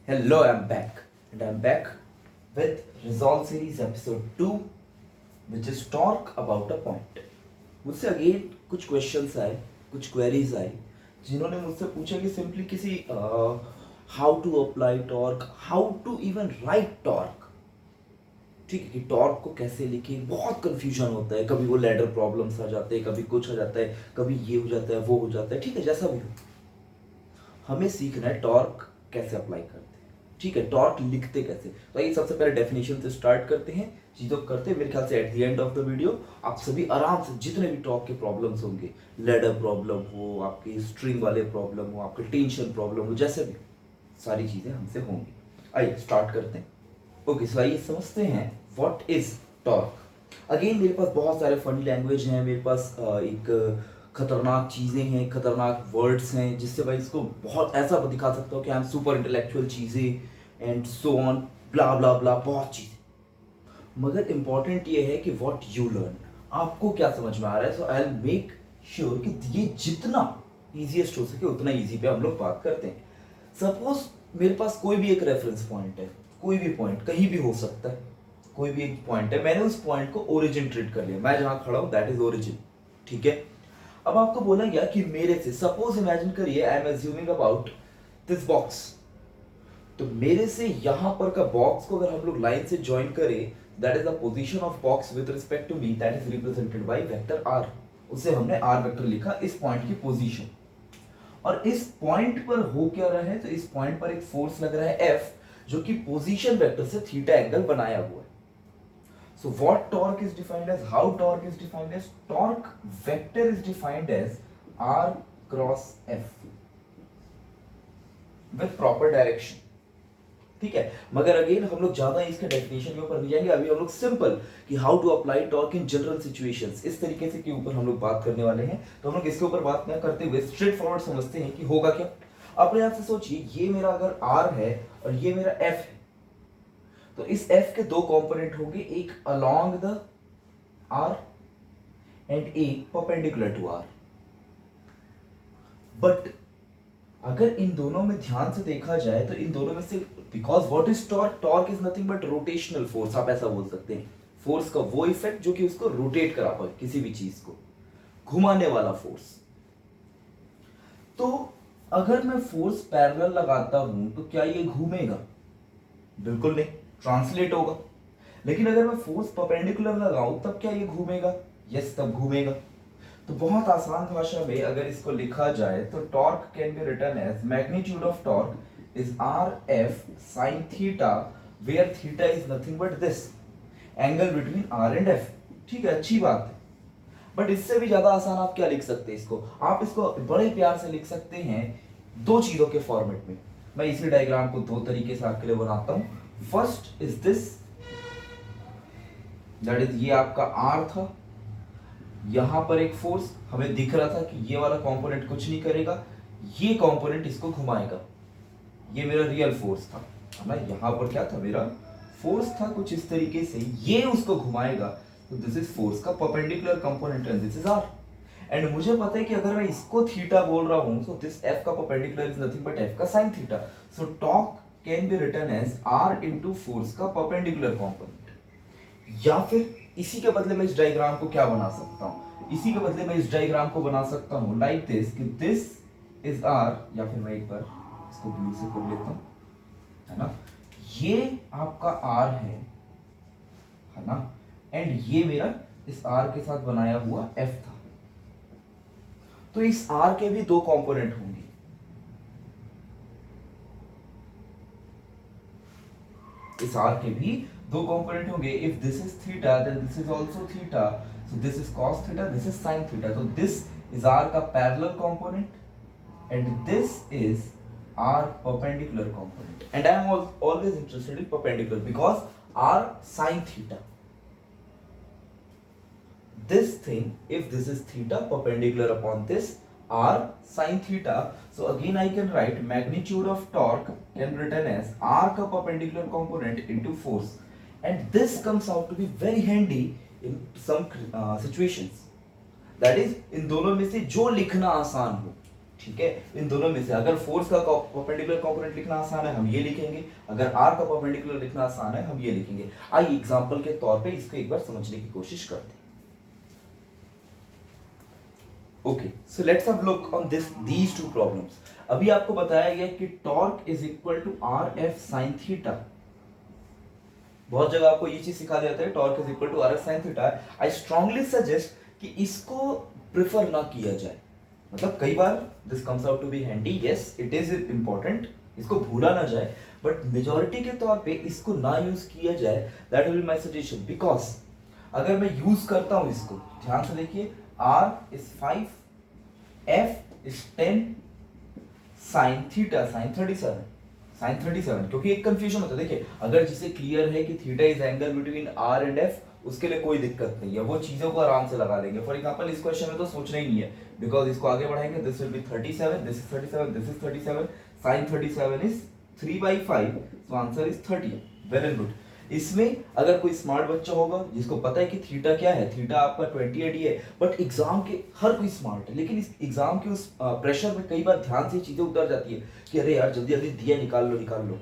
Hello, I'm back. And I'm back with Resolve Series episode 2, which is Talk About a Point. मुझसे again कुछ questions आए, कुछ queries आई, जिन्होंने मुझसे पूछा कि सिंपली किसी how to apply torque, how to even write torque. ठीक है कि टॉर्क को कैसे लिखें, बहुत कंफ्यूजन होता है. कभी वो लैडर प्रॉब्लम्स आ जाते हैं, कभी कुछ आ जाता है, कभी ये हो जाता है, वो हो जाता है. ठीक है, जैसा भी हो, हमें सीखना है टॉर्क कैसे अप्लाई करते हैं. ठीक है, टॉर्क लिखते कैसे. तो आइए सबसे पहले डेफिनेशन से स्टार्ट करते हैं. चीज़ों को करते हैं, मेरे ख्याल से at the end of the video आप सभी आराम से जितने भी टॉर्क के प्रॉब्लम्स होंगे, लेडर प्रॉब्लम हो, आपकी स्ट्रिंग वाले प्रॉब्लम हो, आपके टेंशन प्रॉब्लम हो, जैसे भी सारी चीज़ें हमसे होंगी. आइए स्टार्ट करते हैं. ओके, सो आइए समझते हैं व्हाट इज टॉर्क. अगेन मेरे पास बहुत सारे फनी लैंग्वेज हैं, मेरे पास एक खतरनाक चीज़ें हैं, खतरनाक वर्ड्स हैं, जिससे भाई इसको बहुत ऐसा दिखा सकता हूँ कि आई एम सुपर इंटेलेक्चुअल चीज़ें एंड सो ऑन, ब्ला ब्ला ब्ला, बहुत चीज़ें. मगर इंपॉर्टेंट ये है कि व्हाट यू लर्न, आपको क्या समझ में आ रहा है. सो आई विल मेक श्योर कि ये जितना ईजीएस्ट हो सके उतना ईजी पे हम लोग बात करते हैं. सपोज मेरे पास कोई भी एक रेफरेंस पॉइंट है, कोई भी पॉइंट कहीं भी हो सकता है, कोई भी एक पॉइंट है, मैंने उस पॉइंट को ओरिजिन ट्रीट कर लिया, मैं जहां खड़ा हूं दैट इज ओरिजिन. ठीक है, अब आपको बोला गया कि मेरे से, सपोज इमेजिन करिए I am assuming about this box, तो मेरे से यहां पर का बॉक्स को अगर हम लोग लाइन से ज्वाइन करें, that is the position of box with respect to me, that is represented by vector R. उसे हमने आर वेक्टर लिखा, इस पॉइंट की पोजीशन. और इस पॉइंट पर हो क्या रहा है, तो इस पॉइंट पर एक फोर्स लग रहा है एफ, जो कि पोजीशन वेक्टर से थीटा एंगल बनाया हुआ है. So what torque is defined as, how torque is defined as, torque vector is defined as r cross f with proper direction. ठीक है, मगर अगेन हम लोग ज्यादा इसके डेफिनेशन के ऊपर नहीं जाएंगे. अभी हम लोग सिंपल कि how to apply torque in general situations, इस तरीके से के ऊपर हम लोग बात करने वाले हैं. तो हम लोग इसके ऊपर बात न करते हुए स्ट्रेट फॉरवर्ड समझते हैं कि होगा क्या. अपने आप से सोचिए, ये मेरा अगर r है और ये मेरा f है, तो इस f के दो कंपोनेंट होंगे, एक अलोंग द r एंड एक परपेंडिकुलर टू r. बट अगर इन दोनों में ध्यान से देखा जाए तो इन दोनों में से, because what is torque, torque is nothing but rotational force, आप ऐसा बोल सकते हैं. फोर्स का वो इफेक्ट जो कि उसको रोटेट करा पाए, किसी भी चीज को घुमाने वाला फोर्स. तो अगर मैं फोर्स पैरेलल लगाता हूं तो क्या ये घूमेगा? बिल्कुल नहीं, ट्रांसलेट होगा. लेकिन अगर मैं फोर्स परपेंडिकुलर लगाऊं तब क्या ये घूमेगा? यस, तब घूमेगा. तो बहुत आसान भाषा में अगर इसको लिखा जाए तो torque can be written as magnitude of torque is R F sine theta, where theta is nothing but this angle between R and F. ठीक है, अच्छी बात है. बट इससे भी ज्यादा आसान आप क्या लिख सकते हैं इसको, आप इसको बड़े प्यार से लिख सकते हैं दो चीजों के फॉर्मेट में. मैं इसी डायग्राम को दो तरीके से आपके लिए बनाता हूं. First is this, that is ये आपका आर था, यहां पर एक फोर्स हमें दिख रहा था कि ये वाला कंपोनेंट कुछ नहीं करेगा, ये कंपोनेंट इसको घुमाएगा. ये मेरा रियल फोर्स था, है ना. यहां पर क्या था, मेरा फोर्स था कुछ इस तरीके से, ये उसको घुमाएगा. तो दिस इज फोर्स का perpendicular component and this is R. And मुझे पता है कि अगर मैं इसको थीटा बोल रहा हूं, सो दिस एफ का perpendicular is nothing but F का sine theta. So torque can be written as R into force का परपेंडिकुलर कंपोनेंट. या फिर इसी के बदले में इस डायग्राम को क्या बना सकता हूं, इसी के बदले में इस डायग्राम को बना सकता हूं लाइक दिस, कि दिस इज आर, या फिर मैं एक बार इसको ब्लू से कर लेता हूं, है ना. ये आपका आर है ना, एंड ये मेरा इस आर के साथ बनाया हुआ एफ था. तो इस आर के भी दो कंपोनेंट होंगे, इस आर के भी दो कंपोनेंट होंगे. If this is theta then this is also theta, so this is cos theta, this is sin theta. तो दिस इज आर का parallel component and this is R perpendicular component. And I am always interested in perpendicular because R sin theta. This thing, if this is theta perpendicular upon this r sin theta, so again I can write magnitude of torque can be written as r का perpendicular component into force, and this comes out to be very handy in some situations. That is, इन दोनों में से जो लिखना आसान हो. ठीक है, इन दोनों में से अगर फोर्स का परपेंडिकुलर कंपोनेंट लिखना आसान है हम ये लिखेंगे, अगर आर का परपेंडिकुलर लिखना आसान है हम ये लिखेंगे। आइए एग्जांपल के तौर पे इसको एक बार समझने की कोशिश करते हैं। Okay, so let's have look on these two problems. अभी आपको बताया गया कि torque is equal to R F sine theta. बहुत जगह आपको ये चीज सिखा देता है torque is equal to R F sine theta. I strongly suggest कि इसको प्रिफर ना किया जाए, मतलब कई बार this comes out to be handy, yes it is important, इसको भूला ना जाए, बट मेजॉरिटी के तौर पे इसको ना यूज किया जाए, that will be my suggestion. Because अगर मैं यूज करता हूं इसको, ध्यान से देखिए, R is 5, F is 10, sin theta sin 37, क्योंकि एक कंफ्यूजन होता है। देखिए अगर जिसे क्लियर है कि theta is angle between R and F, उसके लिए कोई दिक्कत नहीं है, वो चीजों को आराम से लगा देंगे। फॉर एग्जांपल इस क्वेश्चन में तो सोचना ही नहीं है, बिकॉज इसको आगे बढ़ाएंगे, this will be 37, this is 37, this is 37, sin 37 is 3/5, so answer is 30। Well and good. इसमें अगर कोई स्मार्ट बच्चा होगा जिसको पता है कि थीटा क्या है, थीटा आपका 28 है, बट एग्जाम के हर कोई स्मार्ट है, लेकिन इस एग्जाम के उस प्रेशर में कई बार ध्यान से चीजें उतर जाती है कि अरे यार जल्दी जल्दी दिया निकाल लो।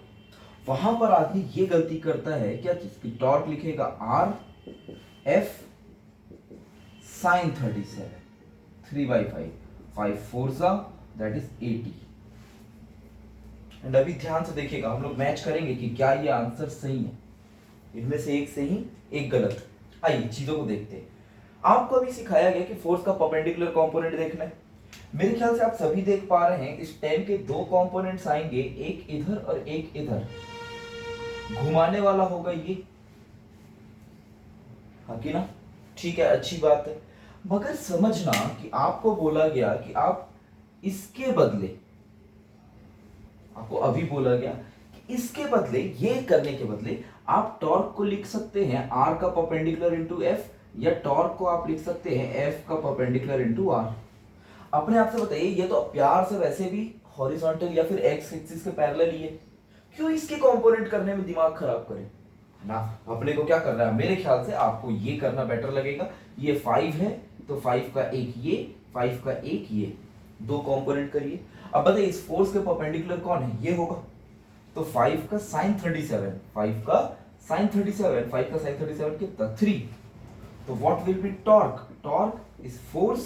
वहां पर आदमी ये गलती करता है, क्या चीज, टॉर्क लिखेगा are F sign 37, 3/5, 5 4 that is 80। And अभी ध्यान से देखिएगा, हम लोग मैच करेंगे कि क्या ये आंसर सही है, इनमें से एक सही एक गलत। आइए चीजों को देखते हैं। आपको अभी सिखाया गया कि फोर्स का परपेंडिकुलर कंपोनेंट देखना है। मेरे ख्याल से आप सभी देख पा रहे हैं, इस 10 के दो कंपोनेंट्स आएंगे, एक इधर और एक इधर, घुमाने वाला होगा ये, हाँ कि ना, ठीक है, अच्छी बात है। मगर समझना कि आपको बोला गया कि आप इसके बदले, आपको अभी बोला गया कि इसके बदले, ये करने के बदले आप टॉर्क को लिख सकते हैं आर का परपेंडिकुलर इनटू एफ, या टॉर्क को आप लिख सकते हैं एफ का परपेंडिकुलर इनटू आर। अपने आप से बताइए, ये तो प्यार से वैसे भी हॉरिजॉन्टल या फिर एक्स एक्सिस के पैरेलल ही है, क्यों इसके कंपोनेंट करने में दिमाग खराब करें ना। अपने को क्या करना है, मेरे ख्याल से आपको ये करना बेटर लगेगा। ये 5 है तो 5 का एक ये, 5 का एक ये, दो कंपोनेंट करिए। अब बताइए इस फोर्स के परपेंडिकुलर कौन है, ये होगा, तो 5 का sin 37, 5 का sin 37, 5 का sin 37 कितना, 3। तो what will be torque, torque is force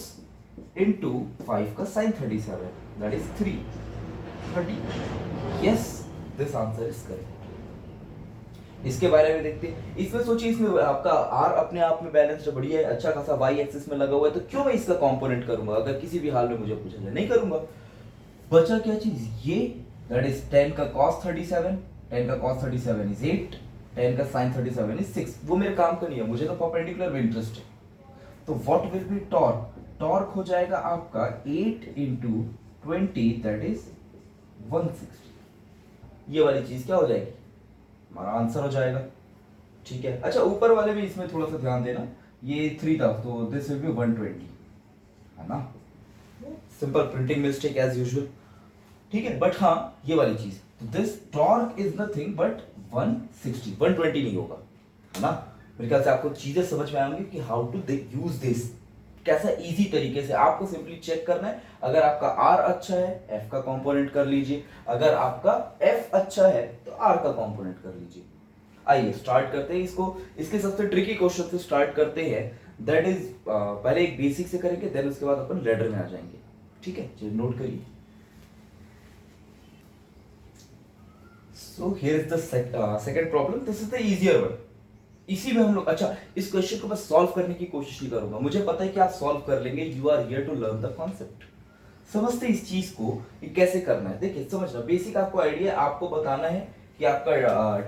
into 5 का sin 37, that is 30। Yes, this answer is correct. इसके बारे में देखते हैं। इसमें सोचिए, इसमें आपका R अपने आप में बैलेंस्ड बढ़िया है, अच्छा खासा y एक्सिस में लगा हुआ है, तो क्यों मैं इसका कंपोनेंट करूंगा, अगर किसी भी हाल में मुझे पूछा जाए, नहीं करूंगा। बचा क्या चीज, ये, दैट इज 10 का cos 37, 10 का cos 37 इज 8, 10 का sin 37 इज 6। वो मेरे काम का नहीं है, मुझे तो परपेंडिकुलर में इंटरेस्ट है। तो what will be torque, torque हो जाएगा आपका 8 इंटू 20, दैट इज 160। ये वाली चीज क्या हो जाएगी, हमारा आंसर हो जाएगा। ठीक है, अच्छा ऊपर वाले भी इसमें थोड़ा सा ध्यान देना, ये 3 था तो दिस विल बी 120, है ना, simple printing mistake as usual. ठीक है, बट हाँ ये वाली चीज, तो this torque is nothing but 160, 120 नहीं होगा, है ना। मेरे ख्याल से आपको चीजें समझ में आएंगी कि हाउ टू यूज दिस, कैसा इजी तरीके से। आपको सिंपली चेक करना है, अगर आपका R अच्छा है F का कंपोनेंट कर लीजिए, अगर आपका F अच्छा है तो R का कंपोनेंट कर लीजिए। आइए स्टार्ट करते हैं इसको, इसके सबसे ट्रिकी क्वेश्चन से स्टार्ट करते हैं, दैट इज पहले एक बेसिक से करेंगे, देन उसके बाद अपन लैडर में आ जाएंगे। ठीक है, चलिए नोट करिए। So here is the second problem, this is the easier one. इसी में हम लोग, अच्छा इस क्वेश्चन को मैं सॉल्व करने की कोशिश नहीं करूंगा, मुझे पता है कि आप सॉल्व कर लेंगे, you are here to learn the concept. समझते इस चीज को कि कैसे करना है। देखिए समझना, बेसिक आपको आइडिया, आपको बताना है कि आपका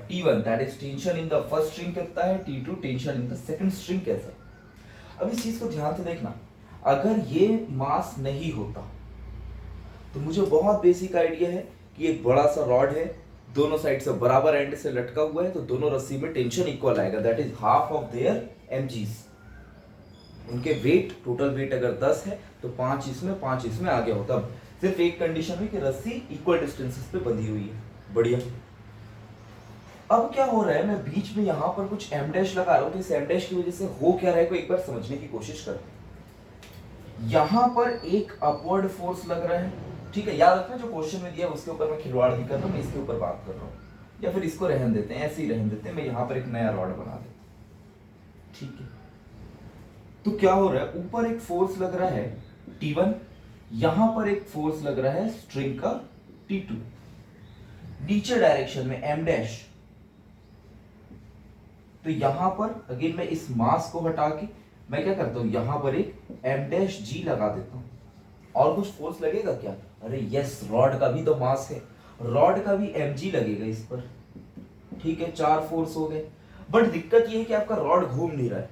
T1 that is tension in the first string कितना है, T2 tension in the second string कैसा है। अब इस चीज को ध्यान से देखना, अगर ये मास नहीं होता तो मुझे बहुत बेसिक आइडिया है कि एक बड़ा सा रॉड है, दोनों साइड से बराबर एंड से लटका हुआ है, तो दोनों रस्सी में टेंशन इक्वल आएगा, that is half of their mg's। उनके वेट, टोटल वेट अगर 10 है तो 5 इसमें 5 इसमें आगे होता। अब सिर्फ एक कंडीशन है कि रस्सी इक्वल डिस्टेंसेस पे बंधी हुई है, बढ़िया। अब क्या हो रहा है, मैं बीच में यहां पर कुछ m डैश लगा रहा हूं, तो इस m डैश की वजह से हो क्या रहा है को एक बार समझने की कोशिश करते हैं। यहां पर एक अपवर्ड फोर्स लग रहा है, ठीक है, याद रखना जो क्वेश्चन में दिया उसके ऊपर मैं खिलवाड़ नहीं कर रहा हूँ, मैं इसके ऊपर बात कर रहा हूँ, या फिर इसको रहने देते हैं, ऐसे ही रहने देते हैं, मैं यहाँ पर एक नया रॉड बना देता हूँ। ठीक है, तो क्या हो रहा है, ऊपर एक फोर्स लग रहा है T1, यहां पर एक फोर्स लग रहा है स्ट्रिंग का T2, नीचे डायरेक्शन में M डैश। तो यहां पर अगेन मैं इस मास को हटा के मैं क्या करता हूं, यहां पर एक M डैश G लगा देता हूं। और कुछ फोर्स लगेगा क्या, अरे यस, रॉड का भी तो मास है, रॉड का भी mg लगेगा इस पर। ठीक है, 4 फोर्स हो गए। बट दिक्कत ये है कि आपका रॉड घूम नहीं रहा है।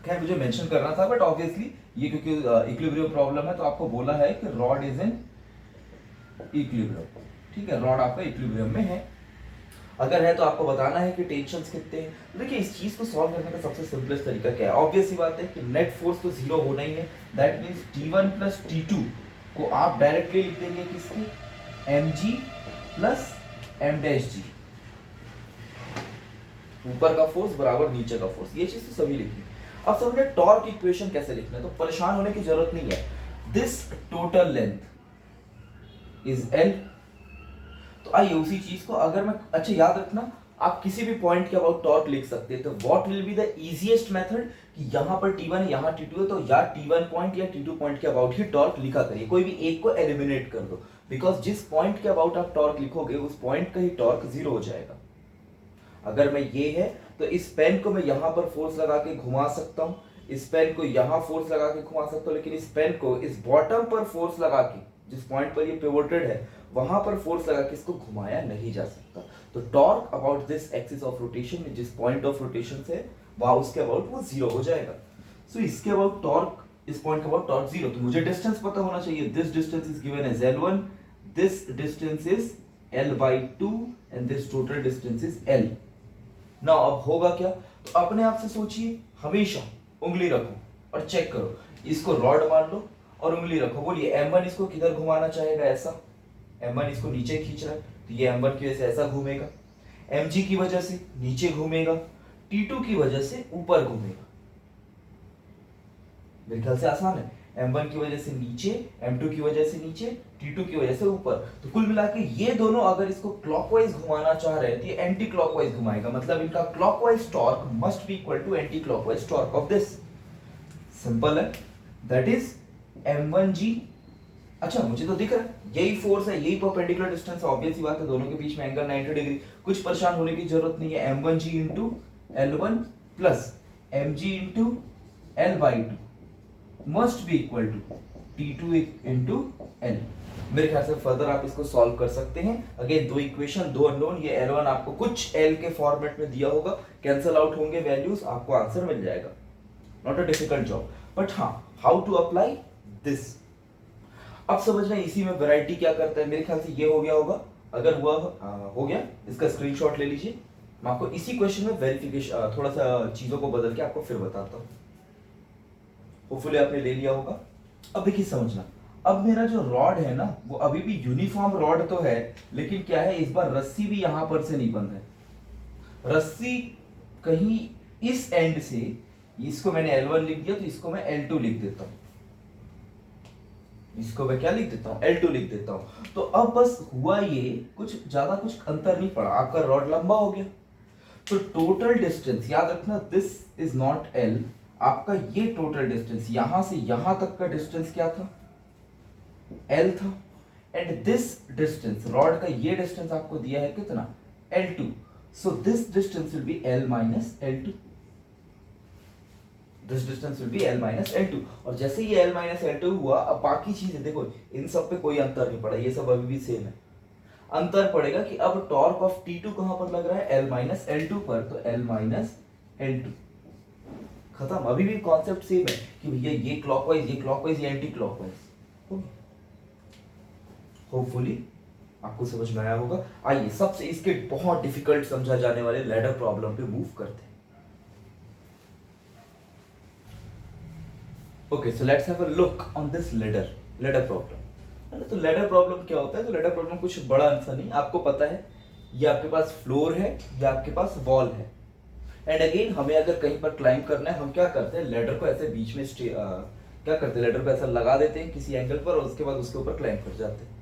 खैर मुझे मेंशन करना था, बट ऑब्वियसली ये क्योंकि इक्विलिब्रियम प्रॉब्लम है तो आपको बोला है कि रॉड इज इन इक्विलिब्रियम। ठीक है, रॉड आपका इक्विलिब्रियम में है। अगर है तो आपको बताना है कि टेंशंस कितने हैं। देखिए इस चीज को सॉल्व करने का सबसे सिंपलेस्ट तरीका क्या है, ऑब्वियस सी बात है कि नेट फोर्स तो जीरो होना ही है। That means T1 plus T2 को आप डायरेक्टली लिख देंगे किसकी, mg plus m dash g। ऊपर का फोर्स बराबर नीचे का फोर्स, ये चीज तो सभी लिखी। अब समझे टॉर्क इक्वेशन कैसे लिखना है, तो परेशान होने की जरूरत नहीं है। This total length is L। तो आइए उसी चीज को अगर मैं, अच्छा याद रखना आप किसी भी पॉइंट के अबाउट टॉर्क लिख सकते हैं। तो what will be the easiest method कि यहां पर T1 है, यहां T2 है, तो या T1 पॉइंट या T2 पॉइंट के अबाउट ही टॉर्क लिखा करिए, कोई भी एक को एलिमिनेट कर दो। बिकॉज जिस पॉइंट के अबाउट आप टॉर्क लिखोगे उस पॉइंट का ही टॉर्क जीरो हो जाएगा। अगर मैं ये है तो इस पेन को मैं यहां पर फोर्स लगा के घुमा सकता हूं, इस पेन को यहां फोर्स लगा के घुमा सकता हूं, लेकिन इस पेन को इस बॉटम पर फोर्स लगा के, जिस पॉइंट पर ये पिवोटेड है वहां पर फोर्स लगा के इसको घुमाया नहीं जा सकता। तो torque about this axis of rotation में जिस पॉइंट ऑफ रोटेशन से वहां उसके अबाउट वो जीरो हो जाएगा। सो इसके अबाउट टॉर्क, इस पॉइंट के अबाउट टॉर्क जीरो। तो मुझे डिस्टेंस पता होना चाहिए, this distance is given as L1, this distance is L/2 and this total distance is L। ना अब होगा क्या, तो अपने आप से सोचिए, हमेशा उंगली रखो और चेक करो, इसको रॉड मान लो और उंगली रखो, बोलिए M1 इसको किधर घुमाना चाहेगा, ऐसा। M1 इसको नीचे खींच रहा है तो ये M1 की वजह से ऐसा घूमेगा, mg की वजह से नीचे घूमेगा, T2 की वजह से ऊपर घूमेगा। मेरे ख्याल से आसान है, M1 की वजह से नीचे, M2 की वजह से नीचे, T2 की वजह से ऊपर। तो कुल मिला के ये दोनों अगर इसको क्लॉकवाइज घुमाना चाह रहे हैं तो ये एंटी क्लॉकवाइज घुमाएगा, मतलब इनका clockwise torque must be equal to anti clockwise torque of this. Simple है, दैट इज M1g। अच्छा मुझे तो दिख रहा है यही फोर्स है, यही परपेंडिकुलर डिस्टेंस, ऑब्वियस ही बात है, दोनों के बीच में एंगल 90 डिग्री, कुछ परेशान होने की जरूरत नहीं है। M1g into L1 plus mg into L/2 must be equal to T2 into L। मेरे ख्याल से फर्दर आप इसको सॉल्व कर सकते हैं। अगेन दो इक्वेशन, दो अननोन, ये L1 आपको कुछ L के फॉर्मेट में दिया होगा, कैंसल आउट होंगे वैल्यूज, आपको आंसर मिल जाएगा। Not a difficult job, but हाँ, हाउ टू अप्लाई दिस अब समझना। इसी में वैरायटी क्या करता है, मेरे ख्याल से ये हो गया होगा। अगर हुआ हो गया, इसका स्क्रीनशॉट ले लीजिए। मैं आपको इसी क्वेश्चन में वेरिफिकेशन, थोड़ा सा चीजों को बदल के आपको फिर बताता हूँ। होपफुली आपने ले लिया होगा। अब देखिए समझना, अब मेरा जो रॉड है ना वो अभी भी यूनिफॉर्म रॉड तो है, लेकिन क्या है, इस बार रस्सी भी यहां पर से नहीं बंद है। रस्सी कहीं इस एंड से, इसको मैंने L1 लिख दिया तो इसको मैं L2 लिख देता हूं, इसको मैं क्या लिख देता हूं, L2 लिख देता हूं। तो अब बस हुआ ये, कुछ ज्यादा कुछ अंतर नहीं पड़ा, आपका रॉड लंबा हो गया। तो टोटल डिस्टेंस याद रखना, दिस इज नॉट L, आपका ये टोटल डिस्टेंस यहां से यहां तक का डिस्टेंस क्या था, L था। एंड दिस डिस्टेंस, रॉड का ये डिस्टेंस आपको दिया है कितना, L2। So this distance will be L minus L2, this distance will be L minus L2। और जैसे ये L माइनस L2 हुआ, अब बाकी चीजें देखो, इन सब पे कोई अंतर नहीं पड़ा, ये सब अभी भी सेम है। अंतर पड़ेगा कि अब टॉर्क ऑफ T2 कहां पर लग रहा है, L माइनस L2 पर, तो L माइनस L2 खत्म। अभी भी कॉन्सेप्ट सेम है कि भैया ये क्लॉकवाइज, ये एंटी क्लॉकवाइज। होपफुली आपको समझ में आया होगा। आइए सबसे इसके बहुत डिफिकल्ट समझा जाने वाले लैडर प्रॉब्लम पे मूव करते हैं। Okay, so let's have a look on this ladder problem. तो लैडर प्रॉब्लम क्या होता है, तो लैडर प्रॉब्लम कुछ बड़ा आंसर नहीं, आपको पता है ये आपके पास फ्लोर है, ये आपके पास वॉल है। एंड अगेन हमें अगर कहीं पर क्लाइंब करना है, हम क्या करते हैं, लेडर को ऐसे बीच में क्या करते हैं, लेडर को ऐसा लगा देते हैं किसी एंगल पर और उसके बाद उसके ऊपर क्लाइंब कर जाते हैं।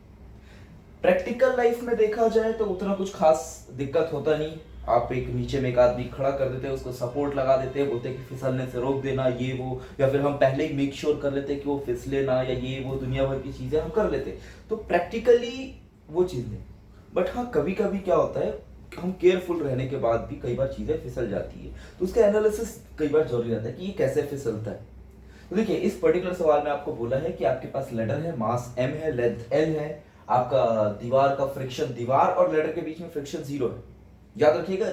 प्रैक्टिकल लाइफ में देखा जाए तो उतना कुछ खास दिक्कत होता नहीं। आप एक नीचे में एक आदमी खड़ा कर देते हैं, उसको सपोर्ट लगा देते हैं, बोलते हैं कि फिसलने से रोक देना ये वो, या फिर हम पहले ही मेक श्योर कर लेते हैं कि वो फिसले ना, या ये वो दुनिया भर की चीजें हम कर लेते हैं, तो प्रैक्टिकली वो चीज नहीं। बट हाँ, कभी कभी क्या होता है, हम केयरफुल रहने के बाद भी कई बार चीजें फिसल जाती है, तो उसका एनालिसिस कई बार जरूरी रहता है कि ये कैसे फिसलता है। तो देखिए, इस पर्टिकुलर सवाल में आपको बोला है कि आपके पास लेडर है, मास m है, लेंथ l है, आपका दीवार का फ्रिक्शन, दीवार और लेडर के बीच में फ्रिक्शन 0 है। याद रखिएगा,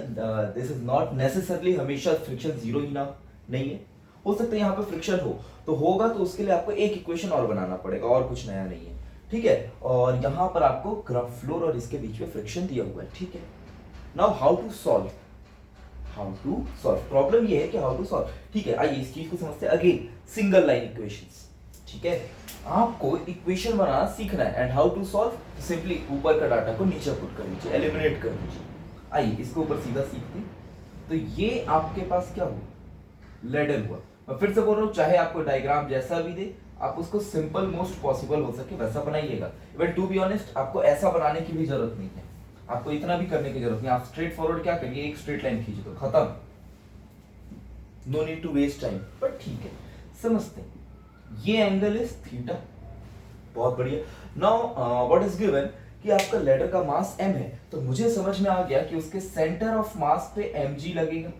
दिस इज नॉट नेसेसरली हमेशा फ्रिक्शन 0 ही ना नहीं है, हो सकता है यहाँ पे फ्रिक्शन हो, तो होगा तो उसके लिए आपको एक इक्वेशन और बनाना पड़ेगा, और कुछ नया नहीं है, ठीक है। और यहाँ पर आपको ग्राउंड फ्लोर और इसके बीच में फ्रिक्शन दिया हुआ है, ठीक है। Now how to solve, problem ये है कि हाउ टू सॉल्व, ठीक है। आइए इस चीज को समझते हैं। अगेन सिंगल लाइन इक्वेशंस, ठीक है। आपको इक्वेशन बनाना सीखना है, and how to solve, simply ऊपर का डाटा को नीचे पुट कर लीजिए, एलिमिनेट कर लीजिए। आइए इसको ऊपर सीधा सीखते हैं। तो ये आपके पास क्या हुआ, लेडर हुआ। मैं फिर से बोल रहा हूँ, चाहे आपको डायग्राम जैसा भी दे, आप उसको सिंपल मोस्ट पॉसिबल हो सके वैसा बनाइएगा। बट टू बी ऑनेस्ट, आपको ऐसा बनाने की भी जरूरत नहीं है, आपको इतना भी करने की जरूरत नहीं। आप स्ट्रेट फॉरवर्ड क्या करिए, एक स्ट्रेट लाइन खींच दो, खत्म, no need to waste time. But ठीक है, समझते हैं। ये एंगल इज थीटा, बहुत बढ़िया। नाउ व्हाट इज गिवन कि आपका लेडर का मास m है, तो मुझे समझ में आ गया कि उसके सेंटर ऑफ मास पे mg लगेगा।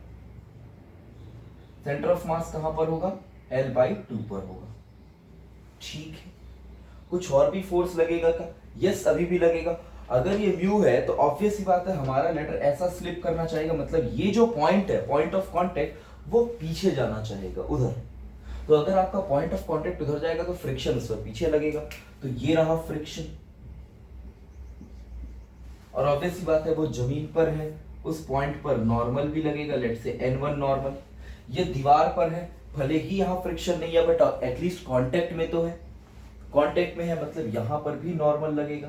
सेंटर ऑफ मास कहां पर होगा, L/2 पर होगा, ठीक है। कुछ और भी फोर्स लगेगा क्या, यस अभी भी लगेगा। अगर ये म्यू है तो ऑब्वियस ही बात है हमारा लेटर ऐसा स्लिप करना चाहेगा, मतलब ये जो पॉइंट है, पॉइंट ऑफ कांटेक्ट, वो पीछे जाना चाहेगा, उधर। तो अगर आपका पॉइंट ऑफ कांटेक्ट उधर जाएगा तो फ्रिक्शन उस पर पीछे लगेगा, तो ये रहा फ्रिक्शन। और ऑब्वियस ही बात है वो जमीन पर है, उस पॉइंट पर नॉर्मल भी लगेगा, लेट से n1 नॉर्मल। ये दीवार पर है, भले ही यहाँ फ्रिक्शन नहीं है बट एटलीस्ट कांटेक्ट में तो है, कांटेक्ट में है मतलब यहां पर भी नॉर्मल लगेगा,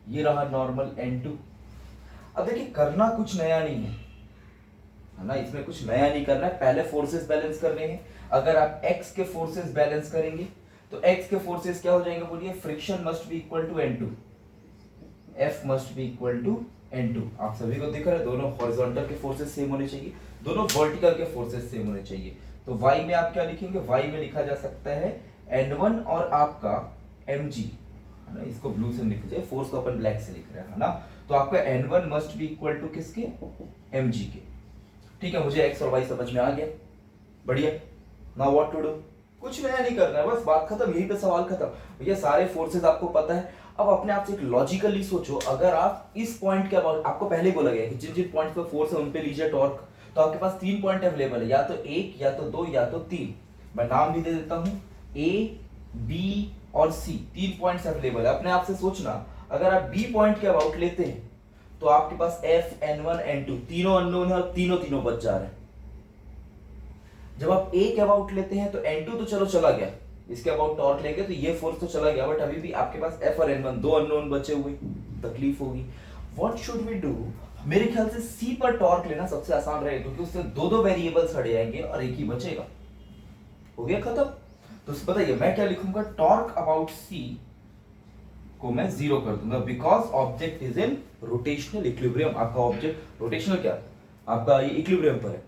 ये रहा नॉर्मल n2। अब देखिए, करना कुछ नया नहीं है ना, इसमें कुछ नया नहीं करना है, पहले फोर्सेस बैलेंस करने हैं। अगर आप x के फोर्सेस बैलेंस करेंगे तो x के फोर्सेस क्या हो जाएंगे, बोलिए, friction must be equal to n2, F must be equal to n2। आप सभी को दिख रहा है, दोनों हॉरिजॉन्टल के फोर्सेस सेम होने चाहिए, दोनों वर्टिकल के फोर्सेस सेम होने चाहिए। तो y में आप क्या लिखेंगे, y में लिखा जा सकता है n1 और आपका mg, है ना, इसको ब्लू से लिख लीजिए, फोर्स को अपन ब्लैक से लिख रहे हैं ना। तो आपका n1 must be equal to किसके, mg के, ठीक है। मुझे x और y समझ में आ गया, बढ़िया। नाउ व्हाट टू डू, कुछ नया नहीं करना है, बस बात खत्म, यहीं पे सवाल खत्म। भैया सारे फोर्सेस आपको पता है, अब अपने आप से एक लॉजिकली सोचो, अगर आप इस पॉइंट के अबाउट, आपको पहले बोला गया कि जिन जिन पॉइंट्स पे फोर्स है उन पे लीजिए टॉर्क, तो आपके पास 3 पॉइंट अवेलेबल है, या तो 1, या तो 2, या तो 3। मैं नाम भी दे देता हूं, A, B और C, 3 पॉइंट्स अवेलेबल है। अपने आप से सोचना, अगर आप B पॉइंट के अबाउट लेते हैं तो आपके पास F, N1, N2 तीनों अननोन है, और तीनों बच जा रहे हैं। जब आप A के अबाउट लेते हैं तो N2 तो चलो चला गया, इसके अबाउट टॉर्क लेंगे तो ये फोर्स तो चला गया, बट अभी भी आपके पास F और N1 दो अननोन बचे हुए, तकलीफ होगी। व्हाट शुड वी डू, मेरे ख्याल से C पर टॉर्क लेना सबसे आसान रहेगा, क्योंकि उससे दो वेरिएबल्स हट जाएंगे और एक ही बचेगा, हो गया खत्म। तो बताइए मैं क्या लिखूंगा, टॉर्क अबाउट C को मैं 0 कर दूंगा, because object is in rotational equilibrium. आपका ऑब्जेक्ट रोटेशनल क्या, आपका ये इक्विलिब्रियम पर है,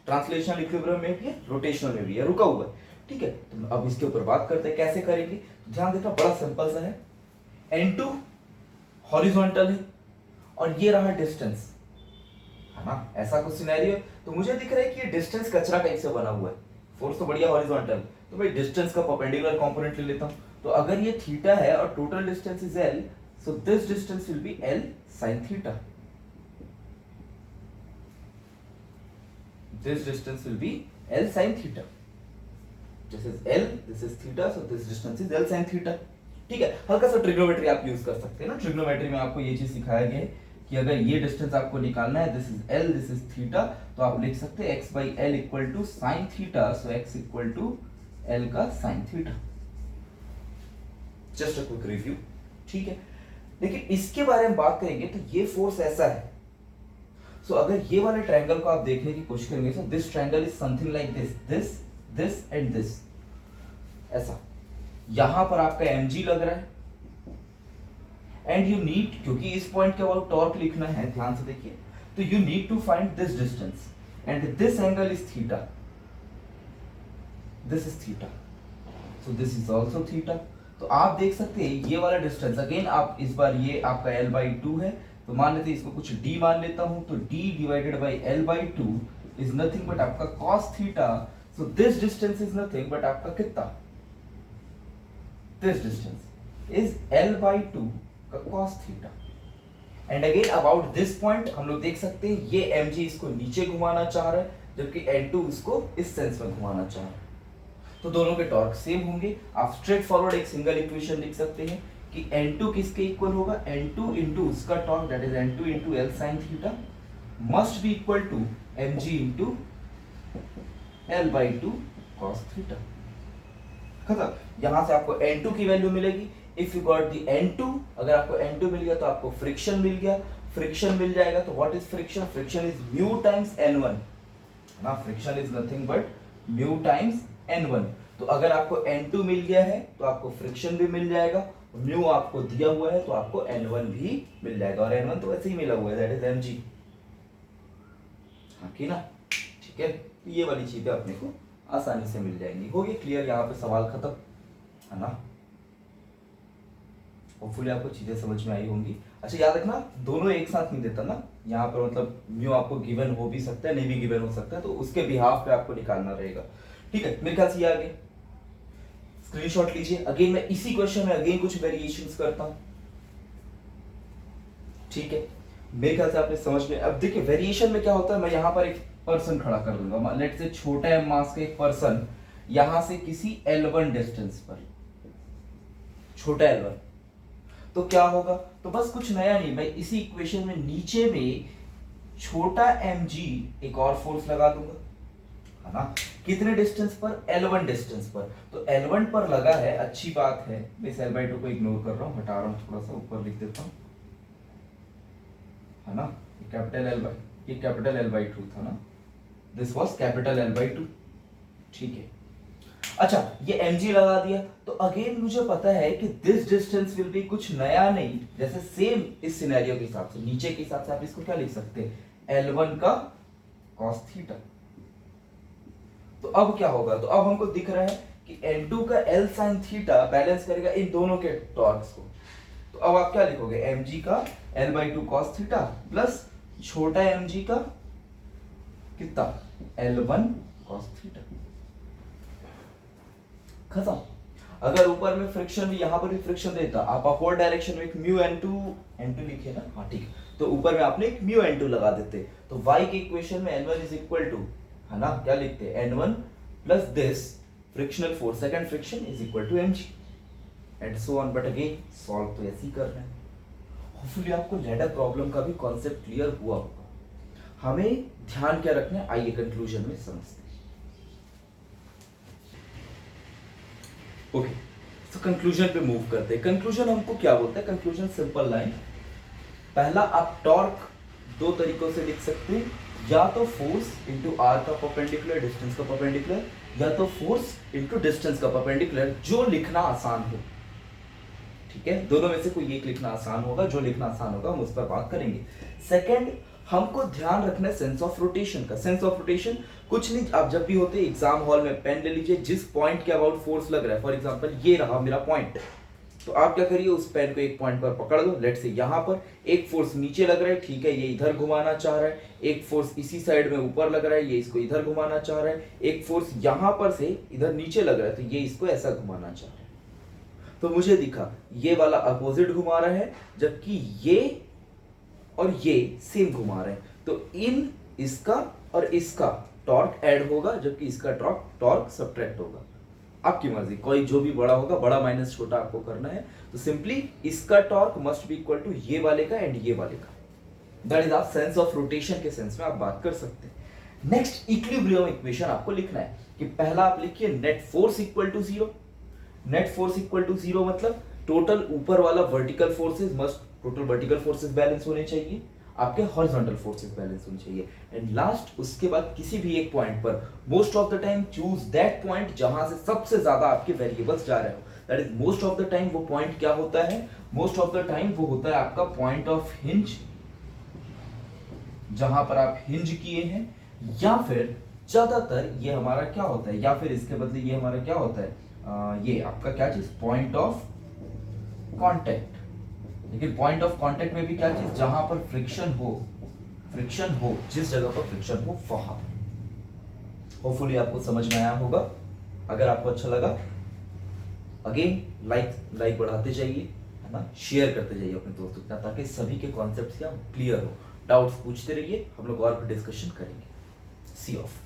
ट्रांसलेशनल इक्विलिब्रियम में भी है, रोटेशनल में भी है, रुका हुआ है, ठीक है। तो अब इसके ऊपर बात करते हैं कैसे करेंगे। ध्यान देना, बड़ा सिंपल सा है, n2 हॉरिजॉन्टल है और ये रहा डिस्टेंस, है ना, ऐसा कुछ सिनेरियो। तो मुझे दिख रहा है कि ये डिस्टेंस कचरा टाइप से बना हुआ है, फोर्स तो बढ़िया हॉरिजॉन्टल, तो भाई डिस्टेंस का परपेंडिकुलर कंपोनेंट ले लेता हूं। तो अगर ये थीटा है और total distance is l, so this distance will be l sin theta, this distance will be L sin theta. This is L, this is theta, so this distance is L sin theta. ठीक है, हल्का सा trigonometry आप use कर सकते हैं ना, trigonometry में आपको ये चीज सिखाया गया है कि अगर ये डिस्टेंस आपको निकालना है, this is L, this is theta, तो आप लिख सकते हैं x by L equal to sin theta, so x equal to L का sin theta. Just a quick review, ठीक है। लेकिन इसके बारे में बात करेंगे तो ये फोर्स ऐसा है, सो अगर ये वाले ट्रायंगल को आप देखने की कोशिश करेंगे, so this triangle is something like this and this, ऐसा। यहां पर आपका mg लग रहा है, एंड यू नीड, क्योंकि इस पॉइंट के अबाउट टॉर्क लिखना है, ध्यान से देखिए, तो you need to find this distance and this angle is theta, this is theta, so this is also theta. तो आप देख सकते हैं ये वाला डिस्टेंस, अगेन आप इस बार ये आपका l/2 है, तो मान लेते हैं इसको कुछ d मान लेता हूं, तो d divided by l/2 is nothing but आपका cos theta. So this distance is nothing but आपका कितना, दिस डिस्टेंस इज l/2 का cos theta. And again about this point हम लोग देख सकते हैं ये mg इसको नीचे घुमाना चाह रहा है, जबकि n2 इसको इस सेंस में घुमाना चाह रहा है। तो दोनों के टॉर्क सेम होंगे। आप स्ट्रेट फॉरवर्ड एक सिंगल इक्वेशन लिख सकते हैं कि n2 किसके इक्वल होगा, n2 इंटू उसका torque that is n2 into l sine theta must be equal to mg into l/2 cos theta. खत्म। यहां से आपको n2 की वैल्यू मिलेगी। If you got the n2, अगर आपको n2 मिल गया तो आपको फ्रिक्शन मिल गया, फ्रिक्शन मिल जाएगा तो what is friction, friction is mu times n1 ना, friction is nothing but mu times n1। तो अगर आपको n2 मिल गया है तो आपको फ्रिक्शन भी मिल जाएगा, म्यू आपको दिया हुआ है तो आपको n1 भी मिल जाएगा, और n1 तो वैसे ही मिला हुआ है दैट इज mg, हाँ कि ना, ठीक है। तो ये वाली चीजें अपने को आसानी से मिल जाएंगी। हो गया क्लियर, यहाँ पे सवाल खत्म है ना। होपफुली आपको चीजें समझ में आई होंगी। अच्छा याद रखना दोनों एक साथ नहीं देता ना, यहाँ पर मतलब म्यू आपको गिवन हो भी सकता है, नहीं भी गिवन हो सकता है, तो उसके बिहाफ पे आपको निकालना रहेगा। ठीक है, मेरे ख्याल से ये आ गया, स्क्रीनशॉट लीजिए। अगेन मैं इसी क्वेश्चन में अगेन कुछ वेरिएशंस करता हूं, ठीक है। मेरे ख्याल से आपने समझ में, अब देखिए वेरिएशन में क्या होता है, मैं यहां पर एक पर्सन खड़ा कर दूंगा, लेट्स से छोटा m मास का एक पर्सन यहां से किसी L1 डिस्टेंस पर, छोटा L1, तो क्या होगा, तो बस कुछ नया नहीं, मैं इसी इक्वेशन में नीचे में छोटा mg एक और फोर्स लगा दूंगा, है ना। कितने डिस्टेंस पर, L1 डिस्टेंस पर, तो L1 पर लगा है, अच्छी बात है। मैं इस l/2 को इग्नोर कर रहा हूं, हटा रहा हूं, थोड़ा सा ऊपर लिख देता हूं, है ना। ये कैपिटल L/2 था ना, दिस वाज कैपिटल L/2, ठीक है। अच्छा ये mg लगा दिया, तो अगेन मुझे पता है कि दिस डिस्टेंस विल बी, कुछ नया नहीं, जैसे सेम इस सिनेरियो के हिसाब से, नीचे के हिसाब से आप इसको क्या लिख सकते हैं, L1 का cos थीटा। तो अब क्या होगा, तो अब हमको दिख रहा है कि n2 का l sin थीटा बैलेंस करेगा इन दोनों के टॉर्क्स को। तो अब आप क्या लिखोगे, mg का l/2 cos थीटा प्लस छोटा mg का कितना, L1 cos थीटा। खत्म। अगर ऊपर में फ्रिक्शन भी, यहां पर भी फ्रिक्शन देता, आप अपवर्ड डायरेक्शन में एक म्यू n2 लिखे ना, हाँ ठीक है, तो ऊपर में आपने एक म्यू n2 लगा देते, तो y के इक्वेशन में n1 इज इक्वल टू, है ना, क्या लिखते हैं, n1 plus this frictional force, second friction is equal to mg and so on. But again solve तो ऐसे ही कर रहे हैं। होपफुली आपको लैडर प्रॉब्लम का भी कॉन्सेप्ट क्लियर हुआ होगा। हमें ध्यान क्या रखना है, आइए कंक्लूजन में समझते हैं। ओके, तो कंक्लूजन पे मूव करते हैं। कंक्लूजन हमको क्या बोलता है, कंक्लूजन सिंपल लाइन, पहला आप टॉर्क दो तरीकों से लिख सकते हैं, या तो फोर्स इंटू आर का परपेंडिकुलर, डिस्टेंस का परपेंडिकुलर, या तो फोर्स इंटू डिस्टेंस का परपेंडिकुलर, जो लिखना आसान हो, ठीक है। दोनों में से कोई एक लिखना आसान होगा, जो लिखना आसान होगा हम उस पर बात करेंगे। सेकंड, हमको ध्यान रखना है सेंस ऑफ रोटेशन का। सेंस ऑफ रोटेशन कुछ नहीं, आप जब भी होते एग्जाम हॉल में पेन ले लीजिए, जिस पॉइंट के अबाउट फोर्स लग रहा है, फॉर एग्जांपल ये रहा मेरा पॉइंट, तो आप क्या करिए, उस पेन को एक पॉइंट पर पकड़ लो, लेट्स से यहाँ पर एक फोर्स नीचे लग रहा है, ठीक है, ये इधर घुमाना चाह रहा है, एक फोर्स इसी साइड में ऊपर लग रहा है, ये इसको इधर घुमाना चाह रहा है, एक फोर्स यहाँ पर से इधर नीचे लग रहा है, तो ये इसको ऐसा घुमाना चाह रहा है। तो मुझे दिखा ये वाला अपोजिट घुमा रहा है, जबकि ये और ये सेम घुमा रहे हैं, तो इन इसका और इसका टॉर्क ऐड होगा, जबकि इसका टॉर्क सब्ट्रैक्ट होगा। आपकी मर्जी, कोई जो भी बड़ा होगा, बड़ा माइनस छोटा आपको करना है, तो सिंपली इसका torque must be equal to ये वाले का एंड ये वाले का। दैट इज आप सेंस ऑफ रोटेशन के सेंस में आप बात कर सकते हैं। नेक्स्ट इक्विलिब्रियम इक्वेशन आपको लिखना है कि पहला आप लिखिए net force equal to zero. Net force equal to zero मतलब टोटल ऊपर वाला vertical forces must, total vertical forces balance होने चाहिए, आपके हॉरिजॉन्टल फोर्सेस बैलेंस होने चाहिए। एंड लास्ट, उसके बाद किसी भी एक पॉइंट पर, most of the time choose that point जहां से सबसे ज्यादा आपके वेरिएबल्स जा रहे हो। That is most of the time वो पॉइंट क्या होता है, मोस्ट ऑफ द टाइम वो होता है आपका पॉइंट ऑफ हिंज, जहां पर आप हिंज किए हैं, या फिर ज्यादातर ये हमारा क्या होता है, या फिर इसके बदले ये हमारा क्या होता है, ये आपका क्या चीज, पॉइंट ऑफ कांटेक्ट। लेकिन पॉइंट ऑफ कांटेक्ट में भी क्या चीज, जहां पर फ्रिक्शन हो, फ्रिक्शन हो, जिस जगह पर फ्रिक्शन हो वहां। होपफुली आपको समझ में आया होगा। अगर आपको अच्छा लगा, अगेन लाइक बढ़ाते जाइए, है ना, शेयर करते जाइए अपने दोस्तों के साथ, ताकि सभी के कॉन्सेप्ट्स क्या क्लियर हो। डाउट्स पूछते रहिए, हम लोग और भी डिस्कशन करेंगे। सी ऑफ।